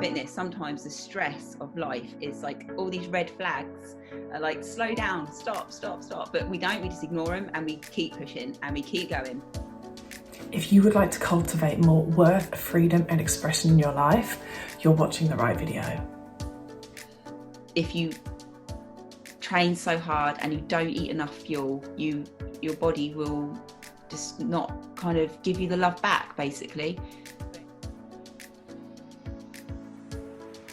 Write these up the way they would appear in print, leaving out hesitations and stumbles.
fitness, sometimes the stress of life is like all these red flags are like, slow down, stop, but we don't, we just ignore them and we keep pushing and we keep going. If you would like to cultivate more worth, freedom and expression in your life, you're watching the right video. If you train so hard and you don't eat enough fuel, your body will just not kind of give you the love back, basically.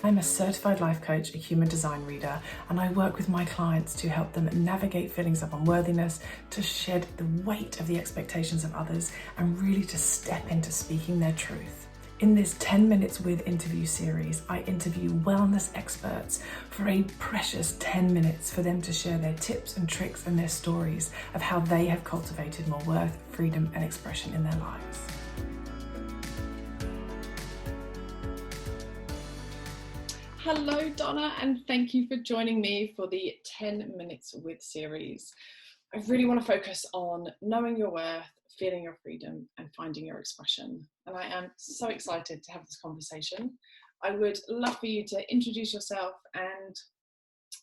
I'm a certified life coach, a human design reader, and I work with my clients to help them navigate feelings of unworthiness, to shed the weight of the expectations of others, and really to step into speaking their truth. In this 10 Minutes With interview series, I interview wellness experts for a precious 10 minutes for them to share their tips and tricks and their stories of how they have cultivated more worth, freedom, and expression in their lives. Hello, Donna, and thank you for joining me for the 10 Minutes With series. I really want to focus on knowing your worth, feeling your freedom, and finding your expression. And I am so excited to have this conversation. I would love for you to introduce yourself and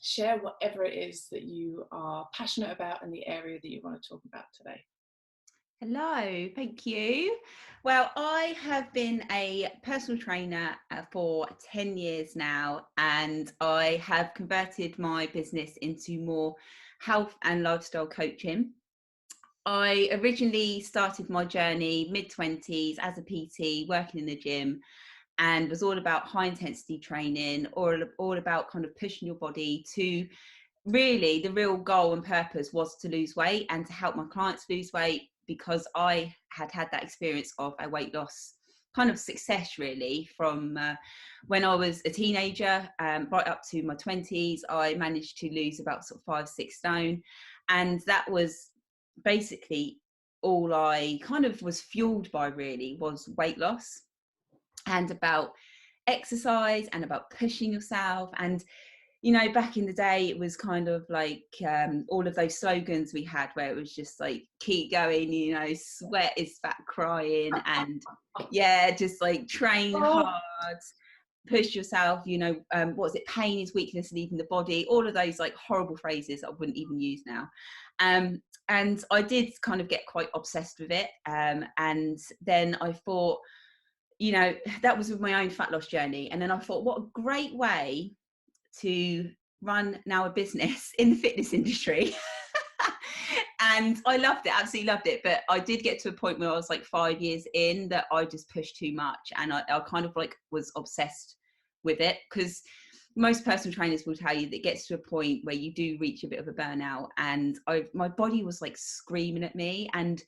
share whatever it is that you are passionate about in the area that you want to talk about today. Hello, thank you. Well, I have been a personal trainer for 10 years now, and I have converted my business into more health and lifestyle coaching. I originally started my journey mid-20s as a PT, working in the gym, and was all about high intensity training, all about kind of pushing your body to really, the real goal and purpose was to lose weight and to help my clients lose weight, because I had that experience of a weight loss kind of success really from when I was a teenager right up to my 20s. I managed to lose about sort of 5-6 stone, and that was basically all I kind of was fueled by, really, was weight loss and about exercise and about pushing yourself. And you know, back in the day, it was kind of like all of those slogans we had where it was just like, keep going, you know, sweat is fat crying, and yeah, just like train hard, push yourself, you know, what was it, pain is weakness leaving the body, all of those like horrible phrases I wouldn't even use now. And I did kind of get quite obsessed with it. And then I thought, you know, that was with my own fat loss journey. And then I thought, what a great way to run now a business in the fitness industry. And I loved it, absolutely loved it. But I did get to a point where I was like 5 years in that I just pushed too much, and I kind of like was obsessed with it, because most personal trainers will tell you that it gets to a point where you do reach a bit of a burnout, and my body was like screaming at me. And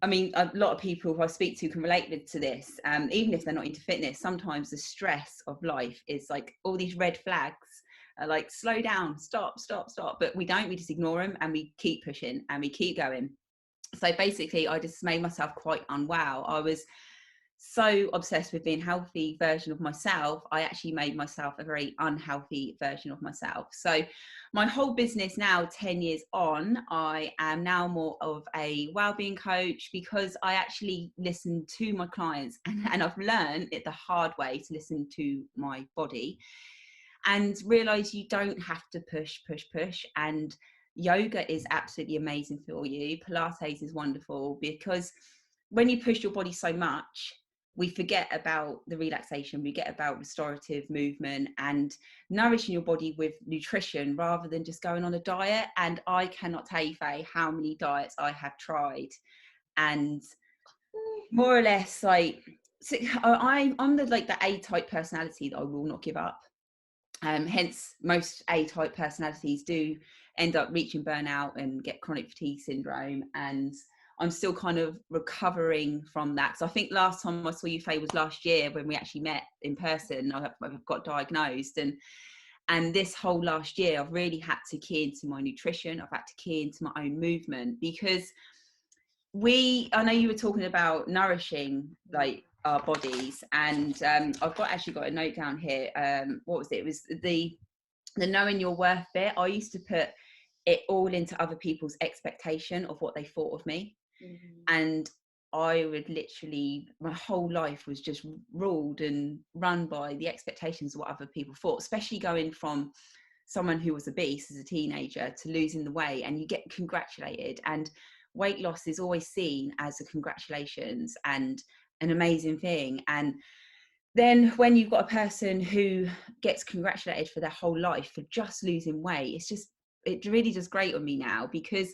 I mean, a lot of people who I speak to can relate to this, even if they're not into fitness. Sometimes the stress of life is like all these red flags are like, slow down, stop, but we don't, we just ignore them and we keep pushing and we keep going. So basically I just made myself quite unwell. I was so obsessed with being a healthy version of myself, I actually made myself a very unhealthy version of myself. So my whole business now, 10 years on, I am now more of a wellbeing coach, because I actually listen to my clients, and I've learned it the hard way to listen to my body and realize you don't have to push. And yoga is absolutely amazing for you. Pilates is wonderful, because when you push your body so much, we forget about the relaxation, we get about restorative movement and nourishing your body with nutrition rather than just going on a diet. And I cannot tell you, Faye, how many diets I have tried, and more or less like, so I'm the like the A-type personality that I will not give up. Hence most A-type personalities do end up reaching burnout and get chronic fatigue syndrome, and I'm still kind of recovering from that. So I think last time I saw you, Faye, was last year when we actually met in person. I've got diagnosed, and this whole last year I've really had to key into my nutrition. I've had to key into my own movement, because I know you were talking about nourishing like our bodies, and I've actually got a note down here. What was it? It was the knowing your worth bit. I used to put it all into other people's expectation of what they thought of me. And I would literally, my whole life was just ruled and run by the expectations of what other people thought, especially going from someone who was obese as a teenager to losing the weight, and you get congratulated, and weight loss is always seen as a congratulations and an amazing thing. And then when you've got a person who gets congratulated for their whole life for just losing weight, it really does grate on me now, because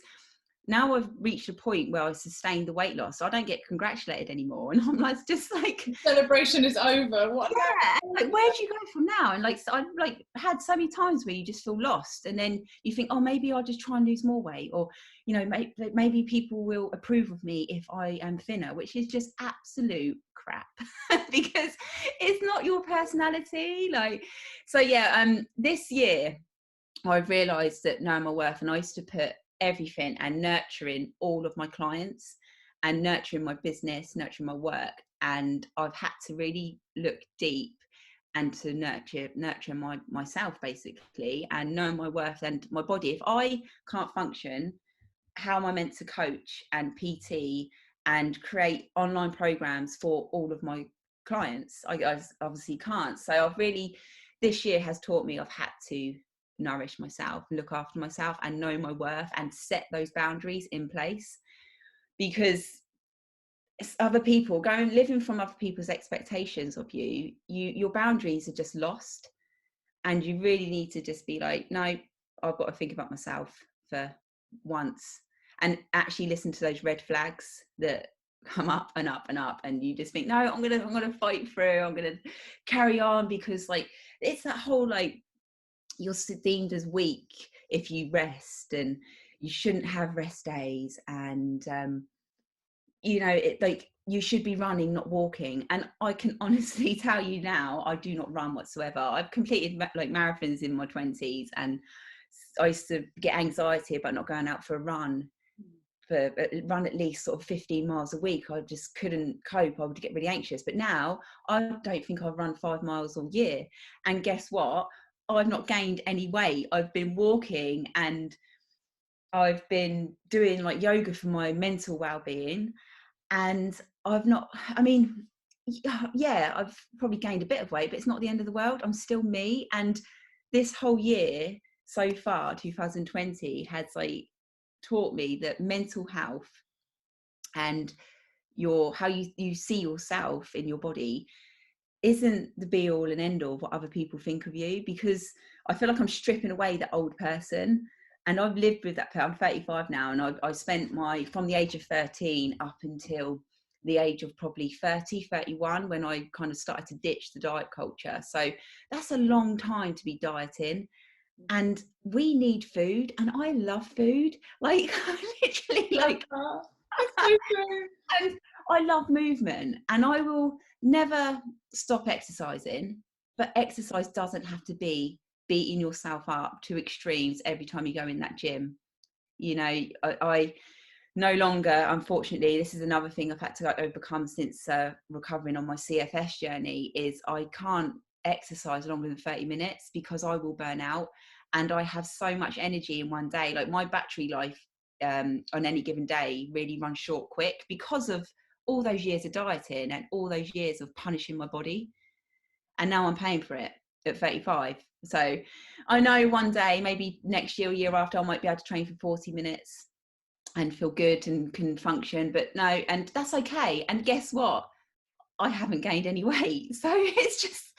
now I've reached a point where I sustain the weight loss, so I don't get congratulated anymore. And I'm like, just like, celebration is over. What? Yeah, like, where do you go from now? And like, so I've like had so many times where you just feel lost, and then you think, oh, maybe I'll just try and lose more weight, or maybe people will approve of me if I am thinner, which is just absolute crap because it's not your personality. Like, so yeah, this year I've realised that knowing my worth, and I used to put everything and nurturing all of my clients and nurturing my business, nurturing my work, and I've had to really look deep and to nurture myself basically, and know my worth and my body. If I can't function, how am I meant to coach and PT and create online programs for all of my clients? I obviously can't. So I've really, this year has taught me I've had to nourish myself, look after myself, and know my worth, and set those boundaries in place, because it's other people living from other people's expectations of you, your boundaries are just lost, and you really need to just be like, no, I've got to think about myself for once, and actually listen to those red flags that come up and up and up, and you just think, no, I'm gonna fight through, I'm gonna carry on, because like it's that whole like, you're deemed as weak if you rest, and you shouldn't have rest days, and it like you should be running, not walking. And I can honestly tell you now, I do not run whatsoever. I've completed like marathons in my 20s, and I used to get anxiety about not going out for a run at least sort of 15 miles a week. I just couldn't cope. I would get really anxious. But now I don't think I've run 5 miles all year, and guess what, I've not gained any weight. I've been walking, and I've been doing like yoga for my mental well-being, and I've not, I mean, yeah, I've probably gained a bit of weight, but it's not the end of the world. I'm still me. And this whole year so far, 2020, has like taught me that mental health and how you see yourself in your body isn't the be all and end all of what other people think of you, because I feel like I'm stripping away that old person. And I've lived with that. I'm 35 now, and I spent from the age of 13 up until the age of probably 31, when I kind of started to ditch the diet culture. So that's a long time to be dieting, and we need food, and I love food. Like, literally, like, and I love movement, and I will never stop exercising, but exercise doesn't have to be beating yourself up to extremes every time you go in that gym. I no longer, unfortunately, this is another thing I've had to overcome since recovering on my CFS journey, is I can't exercise longer than 30 minutes because I will burn out, and I have so much energy in one day. Like, my battery life on any given day really runs short quick, because of all those years of dieting and all those years of punishing my body. And now I'm paying for it at 35. So I know one day, maybe next year or year after, I might be able to train for 40 minutes and feel good and can function, but no, and that's okay. And guess what? I haven't gained any weight. So it's just,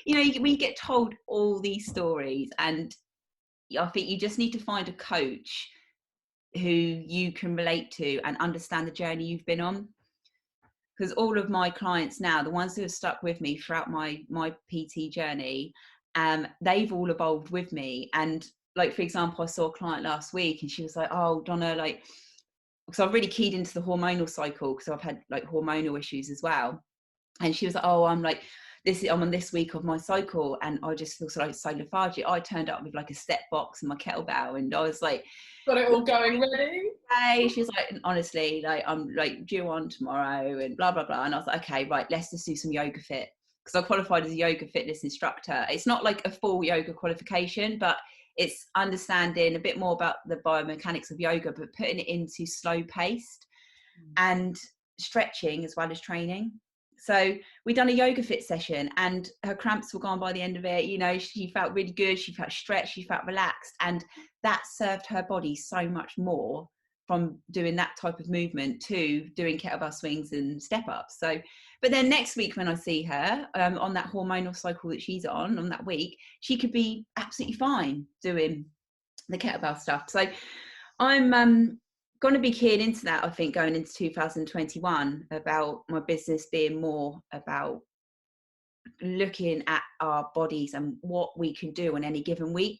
we get told all these stories, and I think you just need to find a coach who you can relate to and understand the journey you've been on. Because all of my clients now, the ones who have stuck with me throughout my PT journey, they've all evolved with me. And like, for example, I saw a client last week, and she was like, oh, Donna, like, because I've really keyed into the hormonal cycle, because I've had like hormonal issues as well. And she was like, oh, I'm on this week of my cycle, and I just feel so lethargic. I turned up with like a step box and my kettlebell, and I was like, got it all going ready. Hey, she was like, honestly, like, I'm like due on tomorrow and blah blah blah. And I was like, okay, right, let's just do some yoga fit, because I qualified as a yoga fitness instructor. It's not like a full yoga qualification, but it's understanding a bit more about the biomechanics of yoga, but putting it into slow paced. And stretching as well as training. So we done a yoga fit session and her cramps were gone by the end of it. You know, she felt really good. She felt stretched. She felt relaxed. And that served her body so much more from doing that type of movement to doing kettlebell swings and step ups. So, but then next week when I see her on that hormonal cycle that she's on that week, she could be absolutely fine doing the kettlebell stuff. So I'm going to be keying into that, I think, going into 2021, about my business being more about looking at our bodies and what we can do on any given week,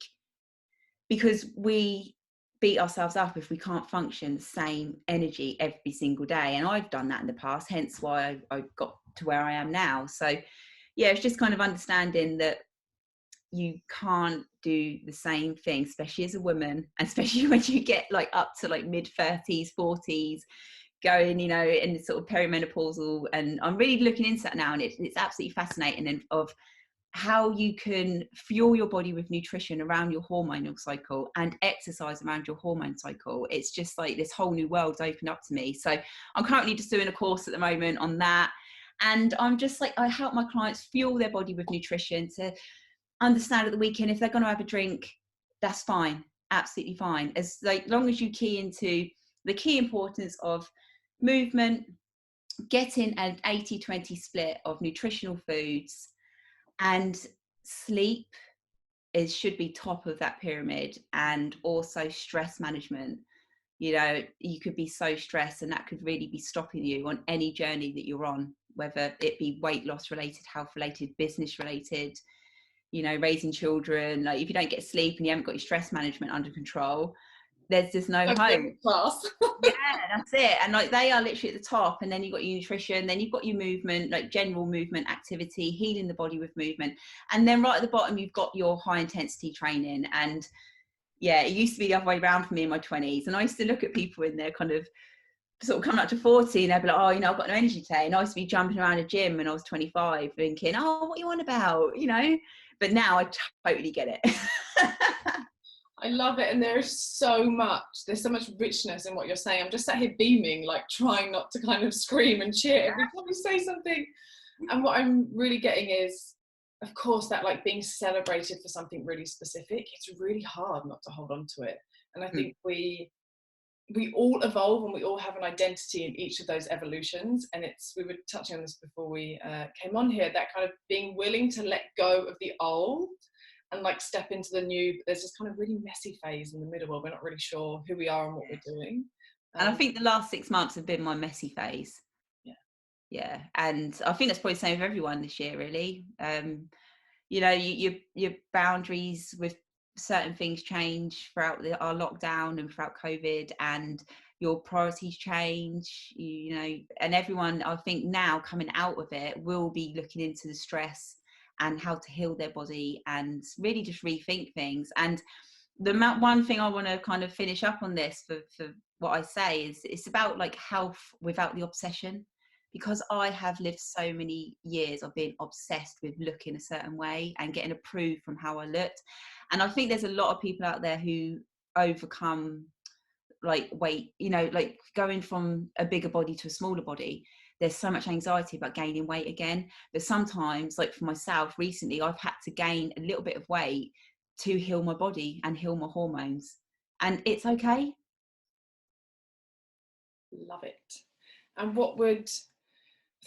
because we beat ourselves up if we can't function the same energy every single day. And I've done that in the past, hence why I got to where I am now. So yeah, it's just kind of understanding that you can't do the same thing, especially as a woman, and especially when you get like up to like mid 30s, 40s, going, you know, in sort of perimenopausal. And I'm really looking into that now, and it's absolutely fascinating, and of how you can fuel your body with nutrition around your hormonal cycle and exercise around your hormone cycle. It's just like this whole new world's opened up to me. So I'm currently just doing a course at the moment on that, and I'm just like, I help my clients fuel their body with nutrition to understand at the weekend if they're going to have a drink, that's fine, absolutely fine, as like long as you key into the key importance of movement, getting an 80-20 split of nutritional foods, and sleep should be top of that pyramid, and also stress management. You know, you could be so stressed and that could really be stopping you on any journey that you're on, whether it be weight loss related, health related, business related, you know, raising children. Like if you don't get sleep and you haven't got your stress management under control, there's just no hope. Class. Yeah, that's it. And like they are literally at the top, and then you've got your nutrition, then you've got your movement, like general movement activity, healing the body with movement, and then right at the bottom you've got your high intensity training. And yeah, it used to be the other way around for me in my 20s, and I used to look at people in their kind of sort of coming up to 40 and they'd be like, oh, you know, I've got no energy today. And I used to be jumping around a gym when I was 25 thinking, oh, what are you on about, you know? But now I totally get it. I love it. And there's so much richness in what you're saying. I'm just sat here beaming, like trying not to kind of scream and cheer every time you say something. And what I'm really getting is, of course, that like being celebrated for something really specific, it's really hard not to hold on to it. And I think we all evolve and we all have an identity in each of those evolutions. And we were touching on this before we came on here, that kind of being willing to let go of the old and like step into the new. There's this kind of really messy phase in the middle where we're not really sure who we are and what we're doing. And I think the last 6 months have been my messy phase. Yeah. And I think that's probably the same with everyone this year, really. You know, your boundaries with certain things change throughout our lockdown and throughout COVID, and your priorities change, you know, and everyone, I think now coming out of it, will be looking into the stress and how to heal their body and really just rethink things. And the one thing I want to kind of finish up on this for what I say is it's about like health without the obsession, because I have lived so many years of being obsessed with looking a certain way and getting approved from how I looked. And I think there's a lot of people out there who overcome like weight, you know, like going from a bigger body to a smaller body. There's so much anxiety about gaining weight again. But sometimes, like for myself recently, I've had to gain a little bit of weight to heal my body and heal my hormones. And it's okay. Love it. And what would,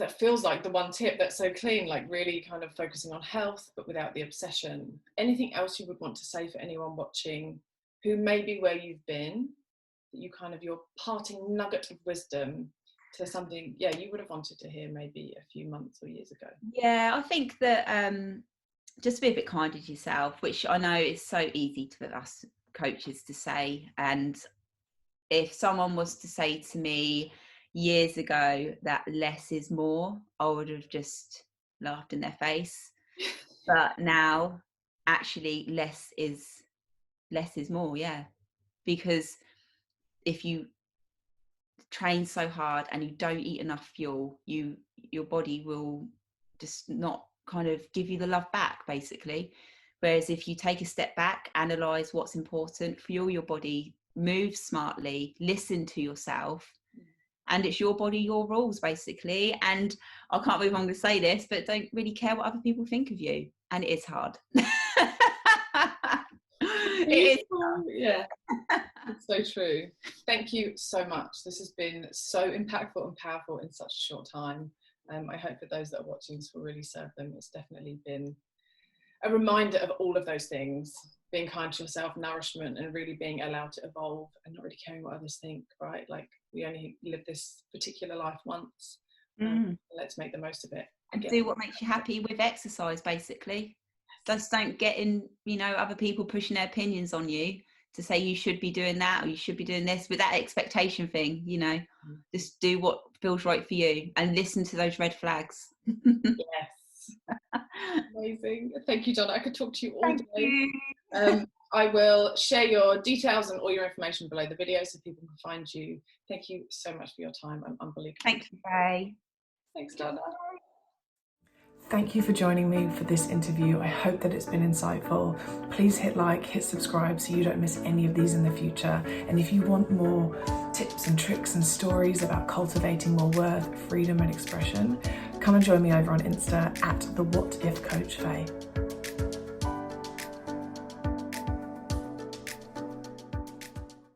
that feels like the one tip that's so clean, like really kind of focusing on health, but without the obsession. Anything else you would want to say for anyone watching who may be where you've been, that you kind of, your parting nugget of wisdom to something, you would have wanted to hear maybe a few months or years ago? Yeah, I think that just be a bit kinder to yourself, which I know is so easy for us coaches to say. And if someone was to say to me years ago that less is more, I would have just laughed in their face. But now actually less is more. Yeah, because if you train so hard and you don't eat enough fuel, your body will just not kind of give you the love back, basically. Whereas if you take a step back, analyze what's important, fuel your body, move smartly, listen to yourself, and it's your body, your rules, basically. And I can't believe I'm going to say this, but don't really care what other people think of you. And it is hard. It is hard. Yeah, it's so true. Thank you so much. This has been so impactful and powerful in such a short time. I hope that those that are watching this will really serve them. It's definitely been a reminder of all of those things, being kind to yourself, nourishment, and really being allowed to evolve and not really caring what others think, right? Like, we only live this particular life once. Let's make the most of it. And do what makes you happy with exercise, basically. Just don't get in, other people pushing their opinions on you to say you should be doing that or you should be doing this, with that expectation thing, just do what feels right for you and listen to those red flags. Yes. Amazing. Thank you, Donna. I could talk to you all day. I will share your details and all your information below the video so people can find you. Thank you so much for your time. I'm unbelievable. Thank you, Ray. Thanks, Donna. Thank you for joining me for this interview. I hope that it's been insightful. Please hit like, hit subscribe so you don't miss any of these in the future. And if you want more tips and tricks and stories about cultivating more worth, freedom and expression, come and join me over on Insta at the What If Coach Faye.